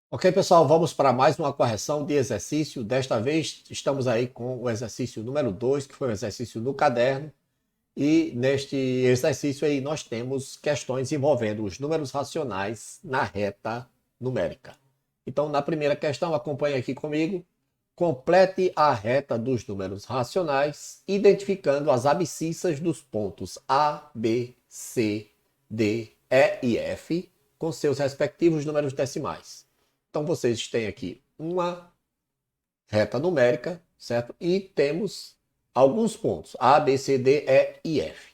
Ok, pessoal, vamos para mais uma correção de exercício. Desta vez estamos aí com o exercício número 2, que foi o exercício no caderno. E neste exercício aí nós temos questões envolvendo os números racionais na reta numérica. Então, na primeira questão, acompanhe aqui comigo. Complete a reta dos números racionais, identificando as abscissas dos pontos A, B, C, D, E e F, com seus respectivos números decimais. Então, vocês têm aqui uma reta numérica, certo? E temos alguns pontos, A, B, C, D, E e F.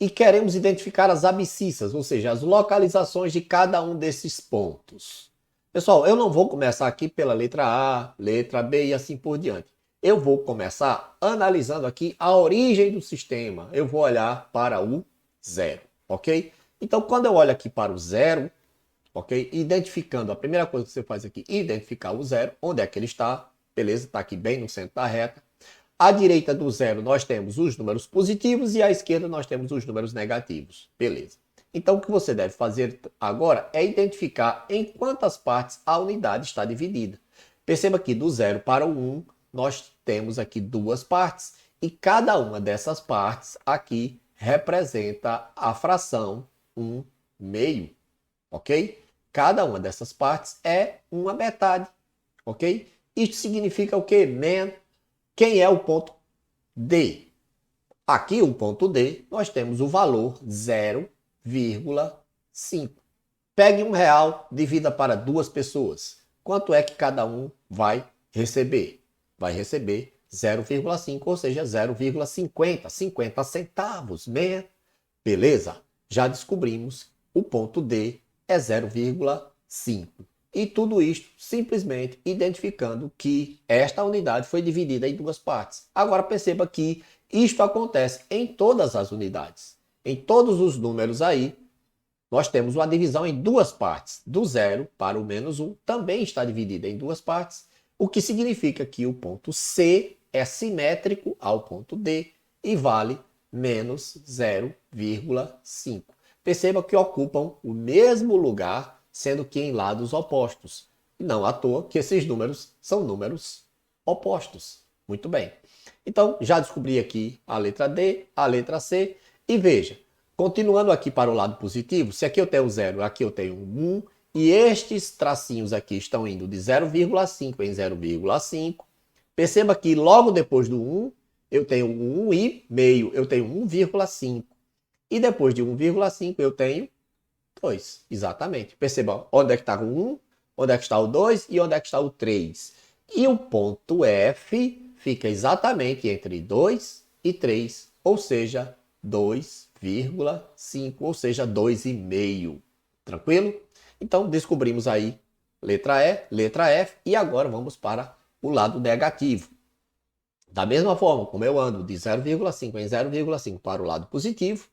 E queremos identificar as abscissas, ou seja, as localizações de cada um desses pontos. Pessoal, eu não vou começar aqui pela letra A, letra B e assim por diante. Eu vou começar analisando aqui a origem do sistema. Eu vou olhar para o zero, ok? Então, quando eu olho aqui para o zero, ok? Identificando, a primeira coisa que você faz aqui, identificar o zero, onde é que ele está, beleza? Está aqui bem no centro da reta. À direita do zero nós temos os números positivos e à esquerda nós temos os números negativos, beleza? Então o que você deve fazer agora é identificar em quantas partes a unidade está dividida. Perceba que do 0 para o 1 nós temos aqui duas partes e cada uma dessas partes aqui representa a fração 1 meio, ok? Cada uma dessas partes é uma metade, ok? Isso significa o quê? Quem é o ponto D? Aqui, o ponto D, nós temos o valor 0,5. Pegue R$ 1, divida para duas pessoas. Quanto é que cada um vai receber? Vai receber 0,5, ou seja, 0,50, 50 centavos, meia. Beleza? Já descobrimos, o ponto D é 0,5. E tudo isto simplesmente identificando que esta unidade foi dividida em duas partes. Agora perceba que isto acontece em todas as unidades. Em todos os números aí, nós temos uma divisão em duas partes. Do 0 para o -1 também está dividida em duas partes, o que significa que o ponto C é simétrico ao ponto D e vale menos 0,5. Perceba que ocupam o mesmo lugar, sendo que em lados opostos. E não à toa que esses números são números opostos. Muito bem. Então, já descobri aqui a letra D, a letra C, e veja, continuando aqui para o lado positivo, se aqui eu tenho 0, aqui eu tenho 1, e estes tracinhos aqui estão indo de 0,5 em 0,5, perceba que logo depois do 1, eu tenho 1 e meio, eu tenho 1,5. E depois de 1,5 eu tenho 2. Exatamente. Perceba onde é que está o 1, onde é que está o 2 e onde é que está o 3. E o ponto F fica exatamente entre 2 e 3, ou seja, 2,5, ou seja, 2,5. Tranquilo? Então descobrimos aí letra E, letra F e agora vamos para o lado negativo. Da mesma forma como eu ando de 0,5 em 0,5 para o lado positivo,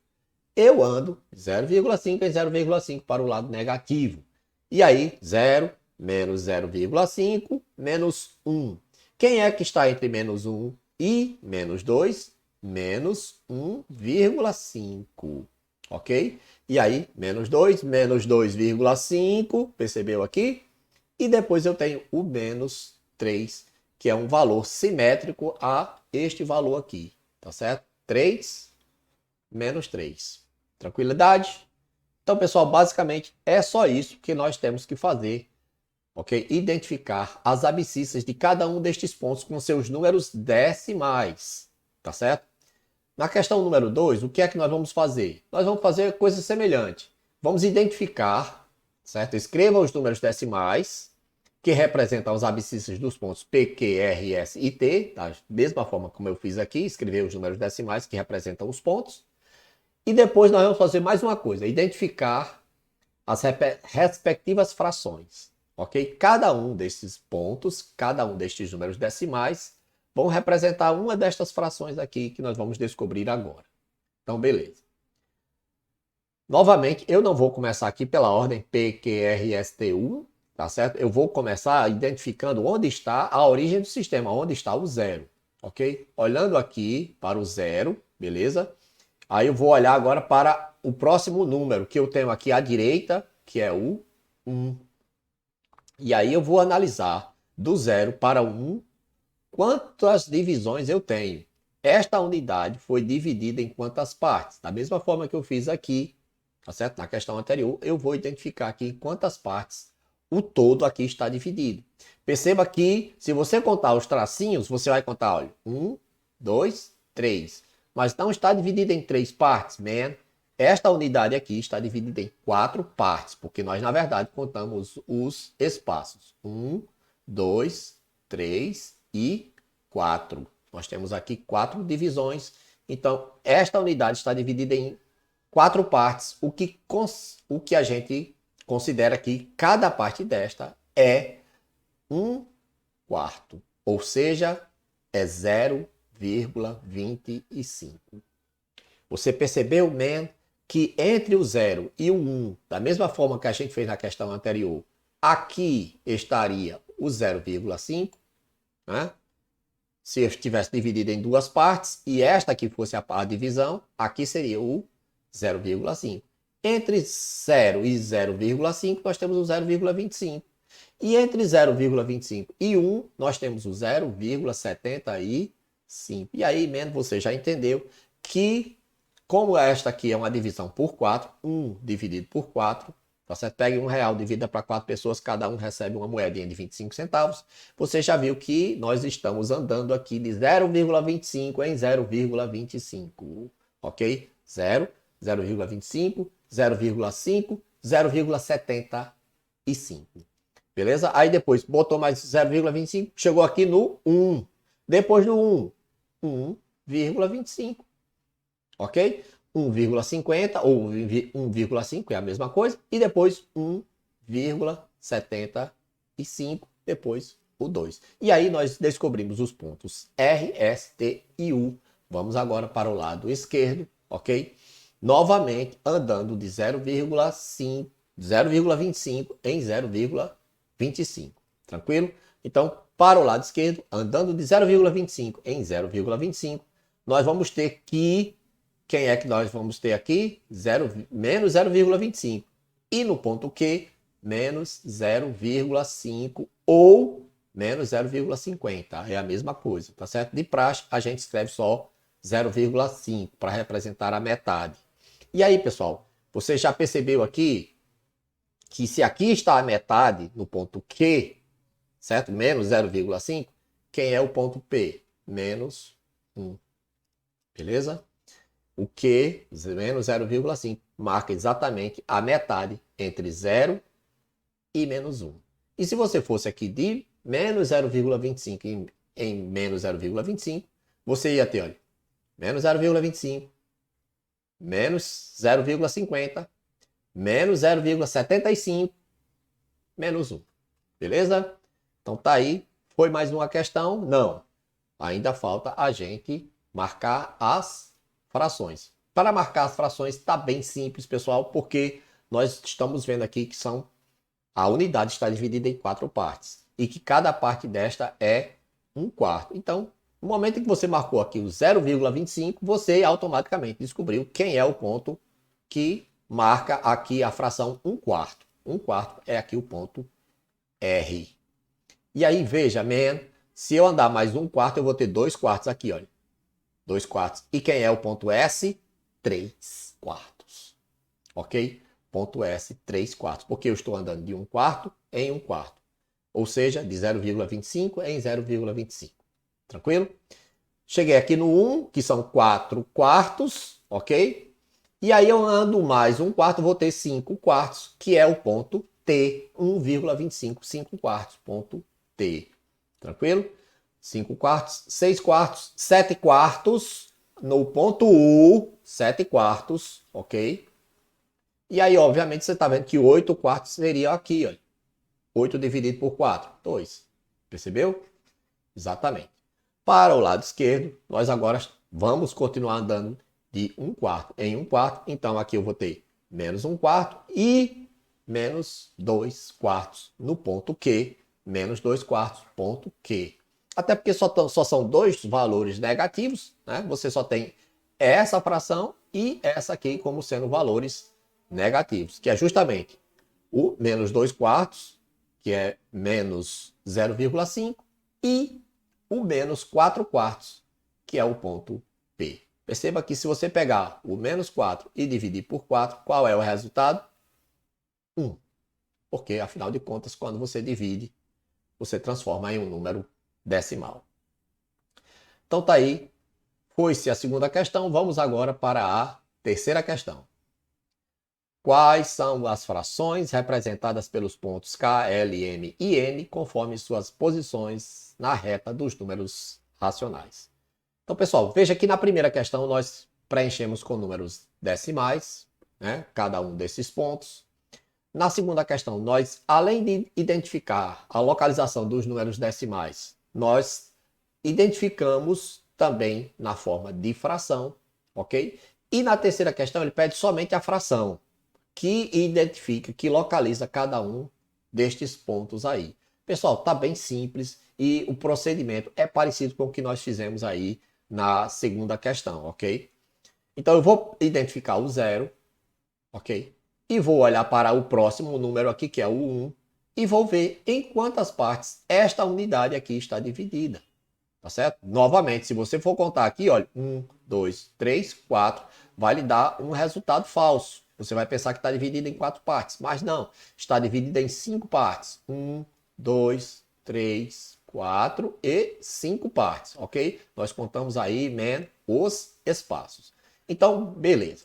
eu ando 0,5 em 0,5 para o lado negativo. E aí, 0 menos 0,5 menos 1. Quem é que está entre menos 1 e menos 2? Menos 1,5. Ok? E aí, menos 2, menos 2,5. Percebeu aqui? E depois eu tenho o menos 3, que é um valor simétrico a este valor aqui. Tá certo? 3 menos 3. Tranquilidade? Então, pessoal, basicamente é só isso que nós temos que fazer, ok? Identificar as abscissas de cada um destes pontos com seus números decimais, tá certo? Na questão número 2, o que é que nós vamos fazer? Nós vamos fazer coisa semelhante. Vamos identificar, certo? Escreva os números decimais que representam as abscissas dos pontos P, Q, R, S e T, da mesma forma como eu fiz aqui, escrever os números decimais que representam os pontos. E depois nós vamos fazer mais uma coisa, identificar as respectivas frações, ok? Cada um desses pontos, cada um destes números decimais, vão representar uma destas frações aqui que nós vamos descobrir agora. Então, beleza. Novamente, eu não vou começar aqui pela ordem P, Q, R, S, T, U, tá certo? Eu vou começar identificando onde está a origem do sistema, onde está o zero, ok? Olhando aqui para o zero, beleza? Aí eu vou olhar agora para o próximo número que eu tenho aqui à direita, que é o 1. E aí eu vou analisar do 0 para o 1 quantas divisões eu tenho. Esta unidade foi dividida em quantas partes? Da mesma forma que eu fiz aqui, tá certo? Na questão anterior, eu vou identificar aqui em quantas partes o todo aqui está dividido. Perceba que, se você contar os tracinhos, você vai contar, olha, 1, 2, 3. Mas não está dividida em 3 partes, man. Esta unidade aqui está dividida em 4 partes, porque nós, na verdade, contamos os espaços. 1, 2, 3 e 4. Nós temos aqui 4 divisões. Então, esta unidade está dividida em 4 partes, o que a gente considera que cada parte desta é 1/4, ou seja, é 0,25. Você percebeu, man, que entre o 0 e o 1, da mesma forma que a gente fez na questão anterior, aqui estaria o 0,5, né? Se eu estivesse dividido em 2 partes e esta aqui fosse a divisão, aqui seria o 0,5. Entre 0 e 0,5 nós temos o 0,25. E entre 0,25 e 1 nós temos o 0,75. E aí, menos você já entendeu que, como esta aqui é uma divisão por 4, 1 dividido por 4, você pega R$1, divida para 4 pessoas, cada um recebe uma moedinha de 25 centavos. Você já viu que nós estamos andando aqui de 0,25 em 0,25, ok? 0, 0,25, 0,5, 0,75. Beleza? Aí depois botou mais 0,25, chegou aqui no 1. Depois do 1, 1,25. Ok? 1,50 ou 1,5 é a mesma coisa. E depois 1,75. Depois o 2. E aí nós descobrimos os pontos R, S, T e U. Vamos agora para o lado esquerdo, ok? Novamente andando de 0,25 em 0,25. Tranquilo? Então, para o lado esquerdo, andando de 0,25 em 0,25, nós vamos ter que... Quem é que nós vamos ter aqui? Menos 0,25. E no ponto Q, menos 0,5 ou menos 0,50. É a mesma coisa, tá certo? De praxe, a gente escreve só 0,5 para representar a metade. E aí, pessoal, você já percebeu aqui que se aqui está a metade no ponto Q, certo? Menos 0,5, quem é o ponto P? Menos 1. Beleza? O Q, menos 0,5, marca exatamente a metade entre 0 e menos 1. E se você fosse aqui de menos 0,25 em menos 0,25, você ia ter, olha, menos 0,25, menos 0,50, menos 0,75, menos 1. Beleza? Então tá aí. Foi mais uma questão? Não. Ainda falta a gente marcar as frações. Para marcar as frações está bem simples, pessoal, porque nós estamos vendo aqui que a unidade está dividida em 4 partes e que cada parte desta é 1/4. Então, no momento em que você marcou aqui o 0,25, você automaticamente descobriu quem é o ponto que marca aqui a fração 1/4. 1/4 é aqui o ponto R. E aí, veja, man, se eu andar mais 1/4, eu vou ter 2/4 aqui, olha. 2/4. E quem é o ponto S? 3/4. Ok? Ponto S, 3/4. Porque eu estou andando de 1/4 em 1/4. Ou seja, de 0,25 em 0,25. Tranquilo? Cheguei aqui no 1, que são 4/4, ok? E aí eu ando mais 1/4, vou ter 5/4, que é o ponto T. 1,25, 5/4, ponto T. Tranquilo? 5/4, 6/4, 7/4 no ponto U, 7/4, ok? E aí, obviamente, você está vendo que 8/4 seria aqui, ó. 8 dividido por 4, 2. Percebeu? Exatamente. Para o lado esquerdo, nós agora vamos continuar andando de 1/4 em 1/4. Então, aqui eu vou ter menos 1/4 e menos 2/4 no ponto Q, menos 2/4, ponto Q. Até porque só são dois valores negativos, né? Você só tem essa fração e essa aqui como sendo valores negativos, que é justamente o menos 2/4, que é menos 0,5, e o menos 4 quartos, que é o ponto P. Perceba que se você pegar o menos 4 e dividir por 4, qual é o resultado? 1. Porque, afinal de contas, quando você divide, você transforma em um número decimal. Então tá aí, foi-se a segunda questão, vamos agora para a terceira questão. Quais são as frações representadas pelos pontos K, L, M e N conforme suas posições na reta dos números racionais? Então, pessoal, veja que na primeira questão nós preenchemos com números decimais, né, cada um desses pontos. Na segunda questão, nós, além de identificar a localização dos números decimais, nós identificamos também na forma de fração, ok? E na terceira questão, ele pede somente a fração, que identifica, que localiza cada um destes pontos aí. Pessoal, tá bem simples e o procedimento é parecido com o que nós fizemos aí na segunda questão, ok? Então eu vou identificar o 0, ok? E vou olhar para o próximo número aqui, que é o 1, e vou ver em quantas partes esta unidade aqui está dividida. Tá certo? Novamente, se você for contar aqui, olha, 1, 2, 3, 4, vai lhe dar um resultado falso. Você vai pensar que está dividido em 4 partes, mas não, está dividida em 5 partes. 1, 2, 3, 4 e 5 partes, ok? Nós contamos aí, os espaços. Então, beleza.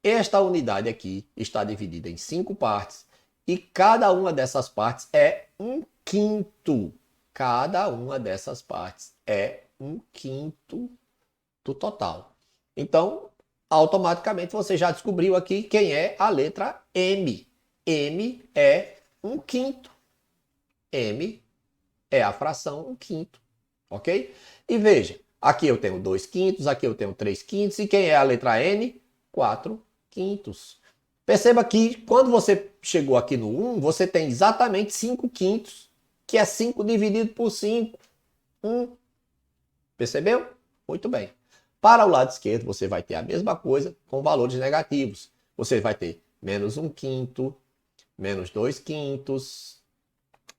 Esta unidade aqui está dividida em 5 partes e cada uma dessas partes é 1/5. Cada uma dessas partes é 1/5 do total. Então, automaticamente você já descobriu aqui quem é a letra M. M é 1/5. M é a fração 1/5. Ok? E veja, aqui eu tenho 2/5, aqui eu tenho 3/5. E quem é a letra N? 4/5. Perceba que quando você chegou aqui no 1, você tem exatamente 5/5, que é 5 dividido por 5. 1. Percebeu? Muito bem. Para o lado esquerdo, você vai ter a mesma coisa com valores negativos. Você vai ter menos 1/5, menos 2/5.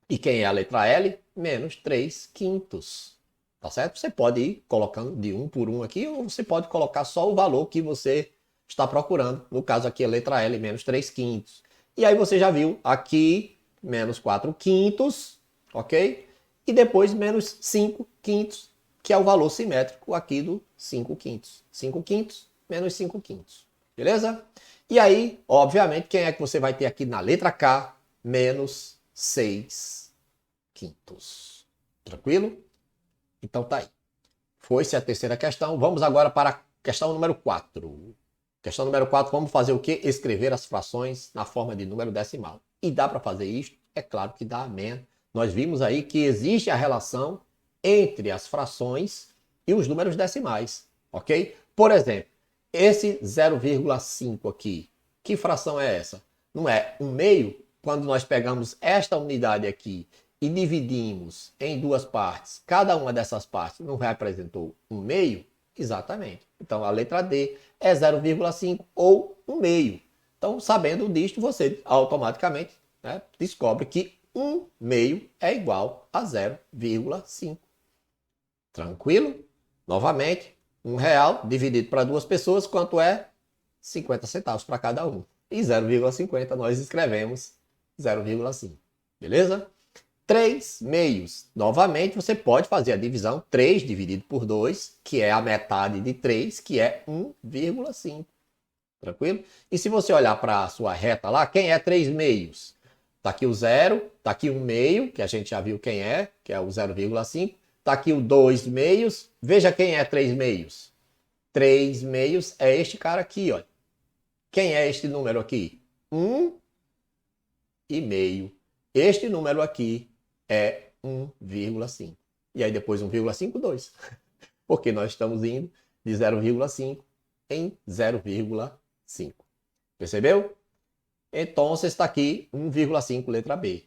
E quem é a letra L? Menos 3/5. Tá certo? Você pode ir colocando de 1 por 1 aqui, ou você pode colocar só o valor que você está procurando. No caso aqui, a letra L, menos 3/5. E aí você já viu aqui, menos 4/5, ok? E depois menos 5/5, que é o valor simétrico aqui do 5/5. 5/5 menos 5/5. Beleza? E aí, obviamente, quem é que você vai ter aqui na letra K? Menos 6/5. Tranquilo? Então tá aí. Foi-se a terceira questão. Vamos agora para a questão número 4. Questão número 4, vamos fazer o quê? Escrever as frações na forma de número decimal. E dá para fazer isso? É claro que dá, amém. Nós vimos aí que existe a relação entre as frações e os números decimais, ok? Por exemplo, esse 0,5 aqui, que fração é essa? Não é 1/2? Quando nós pegamos esta unidade aqui e dividimos em duas partes, cada uma dessas partes não representou 1/2? Exatamente. Então, a letra D é 0,5 ou 1/2. Então, sabendo disto, você automaticamente, né, descobre que 1/2 é igual a 0,5. Tranquilo? Novamente, R$ 1 dividido para duas pessoas, quanto é? 50 centavos para cada um. E 0,50 nós escrevemos 0,5. Beleza? 3/2. Novamente, você pode fazer a divisão 3 dividido por 2, que é a metade de 3, que é 1,5. Tranquilo? E se você olhar para a sua reta lá, quem é 3/2? Está aqui o 0, está aqui 1/2, que a gente já viu quem é, que é o 0,5. Está aqui o 2/2. Veja quem é 3/2. 3/2 é este cara aqui, olha. Quem é este número aqui? 1,5. Este número aqui é 1,5. E aí depois 1,5, 2. Porque nós estamos indo de 0,5 em 0,5. Percebeu? Então, está aqui 1,5, letra B.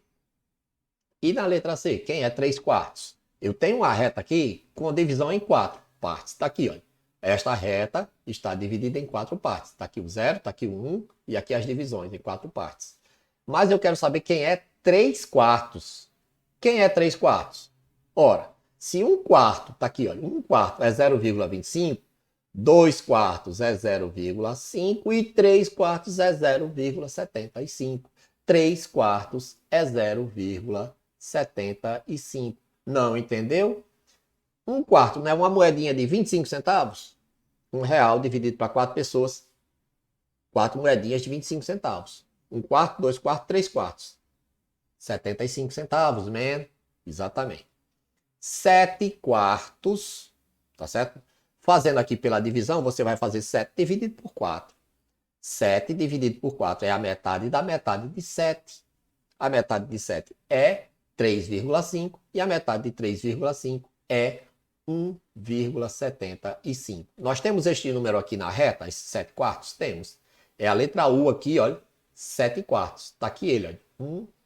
E na letra C, quem é 3/4? Eu tenho uma reta aqui com divisão em 4 partes. Está aqui, olha. Esta reta está dividida em 4 partes. Está aqui o 0, está aqui o 1 e aqui as divisões em 4 partes. Mas eu quero saber quem é 3 quartos. Quem é 3 quartos? Ora, se 1 quarto, tá aqui, olha, 1 quarto é 0,25, 2 quartos é 0,5 e 3 quartos é 0,75. 3 quartos é 0,75. Não entendeu? 1 quarto não é uma moedinha de 25 centavos? R$ 1 dividido para 4 pessoas, 4 moedinhas de 25 centavos. 1 quarto, 2 quartos, 3 quartos. 75 centavos, man. Exatamente. 7 quartos, tá certo? Fazendo aqui pela divisão, você vai fazer 7 dividido por 4. 7 dividido por 4 é a metade da metade de 7. A metade de 7 é 3,5 e a metade de 3,5 é 1,75. Nós temos este número aqui na reta, esses 7 quartos? Temos. É a letra U aqui, olha, 7 quartos. Está aqui ele, olha,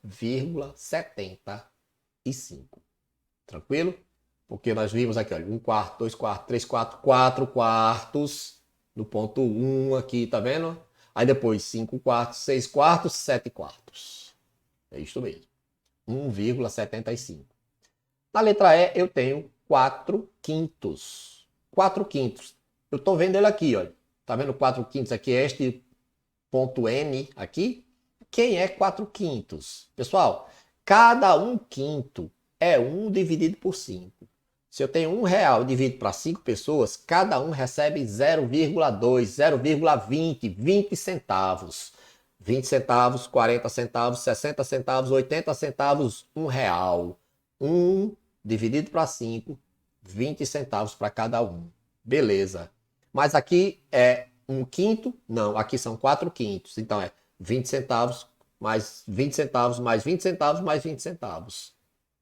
1,75. Tranquilo? Porque nós vimos aqui, olha, 1 quarto, 2 quartos, 3 quartos, 4 quartos, no ponto 1 aqui, tá vendo? Aí depois 5 quartos, 6 quartos, 7 quartos. É isso mesmo. 1,75. Na letra E eu tenho 4 quintos. 4 quintos. Eu estou vendo ele aqui, olha. Tá vendo 4 quintos aqui? É este ponto N aqui. Quem é 4 quintos? Pessoal, cada 1 quinto é 1 dividido por 5. Se eu tenho R$ 1 dividido para 5 pessoas, cada um recebe 0,2, 0,20, 20 centavos. 20 centavos, 40 centavos, 60 centavos, 80 centavos, R$ 1. 1 dividido para 5, 20 centavos para cada um. Beleza. Mas aqui é 1 quinto? Não, aqui são 4 quintos. Então é 20 centavos mais 20 centavos mais 20 centavos mais 20 centavos.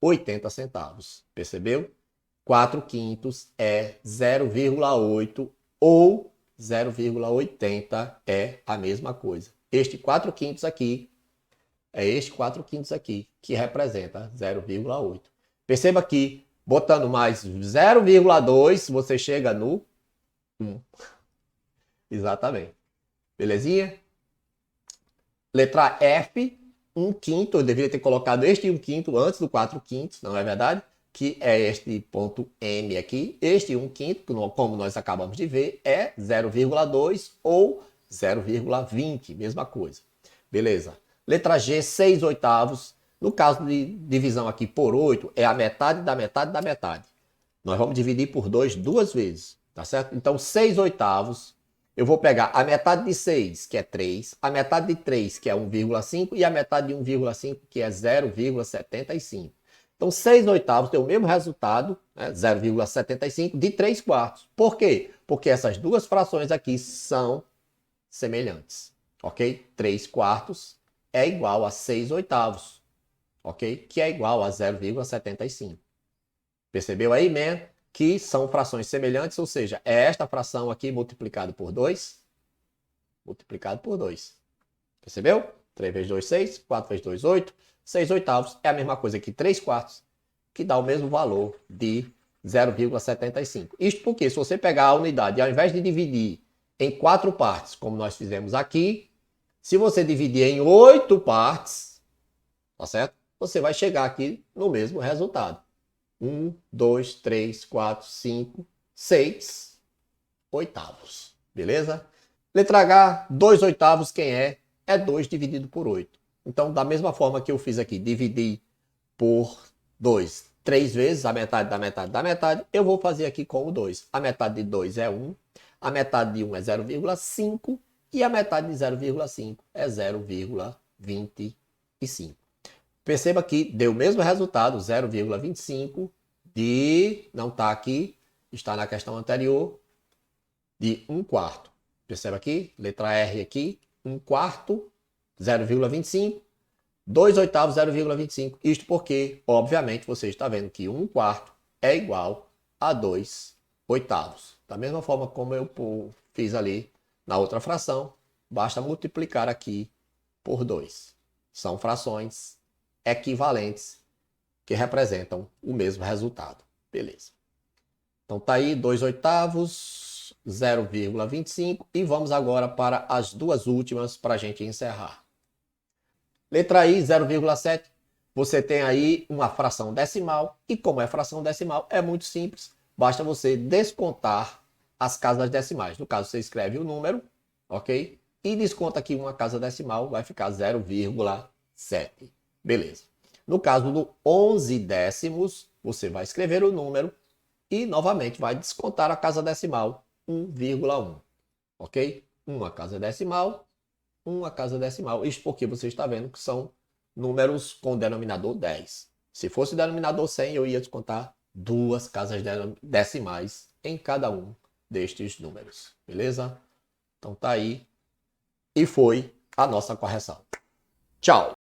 80 centavos. Percebeu? 4 quintos é 0,8 ou 0,80 é a mesma coisa. Este 4 quintos aqui é este 4 quintos aqui, que representa 0,8. Perceba que, botando mais 0,2, você chega no 1. Exatamente. Belezinha? Letra F, 1 quinto. Eu deveria ter colocado este 1 quinto antes do 4 quintos, não é verdade? Que é este ponto M aqui. Este 1 quinto, como nós acabamos de ver, é 0,2 ou 0,20, mesma coisa. Beleza. Letra G, 6 oitavos. No caso de divisão aqui por 8, é a metade da metade da metade. Nós vamos dividir por 2 duas vezes, tá certo? Então, 6 oitavos, eu vou pegar a metade de 6, que é 3, a metade de 3, que é 1,5, e a metade de 1,5, que é 0,75. Então, 6 oitavos tem o mesmo resultado, né, 0,75, de 3 quartos. Por quê? Porque essas duas frações aqui são semelhantes, ok? 3 quartos é igual a 6 oitavos, ok? Que é igual a 0,75. Percebeu aí, man? Que são frações semelhantes, ou seja, é esta fração aqui multiplicado por 2, multiplicado por 2. Percebeu? 3 vezes 2, 6, 4 vezes 2, 8. 6 oitavos é a mesma coisa que 3 quartos, que dá o mesmo valor de 0,75. Isto porque se você pegar a unidade e ao invés de dividir em 4 partes, como nós fizemos aqui, se você dividir em 8 partes, tá certo? Você vai chegar aqui no mesmo resultado. 1, 2, 3, 4, 5, 6 oitavos. Beleza? Letra H, 2 oitavos, quem é? É 2 dividido por 8. Então, da mesma forma que eu fiz aqui, dividir por 2 3 vezes, a metade da metade da metade, eu vou fazer aqui com o 2. A metade de 2 é 1, a metade de 1 é 0,5 e a metade de 0,5 é 0,25. Perceba que deu o mesmo resultado, 0,25 de, não está aqui, está na questão anterior, de 1 quarto. Perceba aqui, letra R aqui, 1 quarto, 0,25, 2 oitavos, 0,25. Isto porque, obviamente, você está vendo que 1 quarto é igual a 2 oitavos. Da mesma forma como eu fiz ali na outra fração, basta multiplicar aqui por 2. São frações equivalentes que representam o mesmo resultado. Beleza. Então tá aí 2 oitavos, 0,25 e vamos agora para as duas últimas para a gente encerrar. Letra I, 0,7. Você tem aí uma fração decimal. E como é fração decimal, é muito simples. Basta você descontar as casas decimais. No caso, você escreve o número, ok? E desconta aqui uma casa decimal, vai ficar 0,7. Beleza. No caso do 11 décimos, você vai escrever o número e novamente vai descontar a casa decimal, 1,1. Ok? Uma casa decimal, uma casa decimal. Isso porque você está vendo que são números com denominador 10. Se fosse denominador 100, eu ia descontar duas casas decimais em cada um destes números. Beleza? Então tá aí. E foi a nossa correção. Tchau!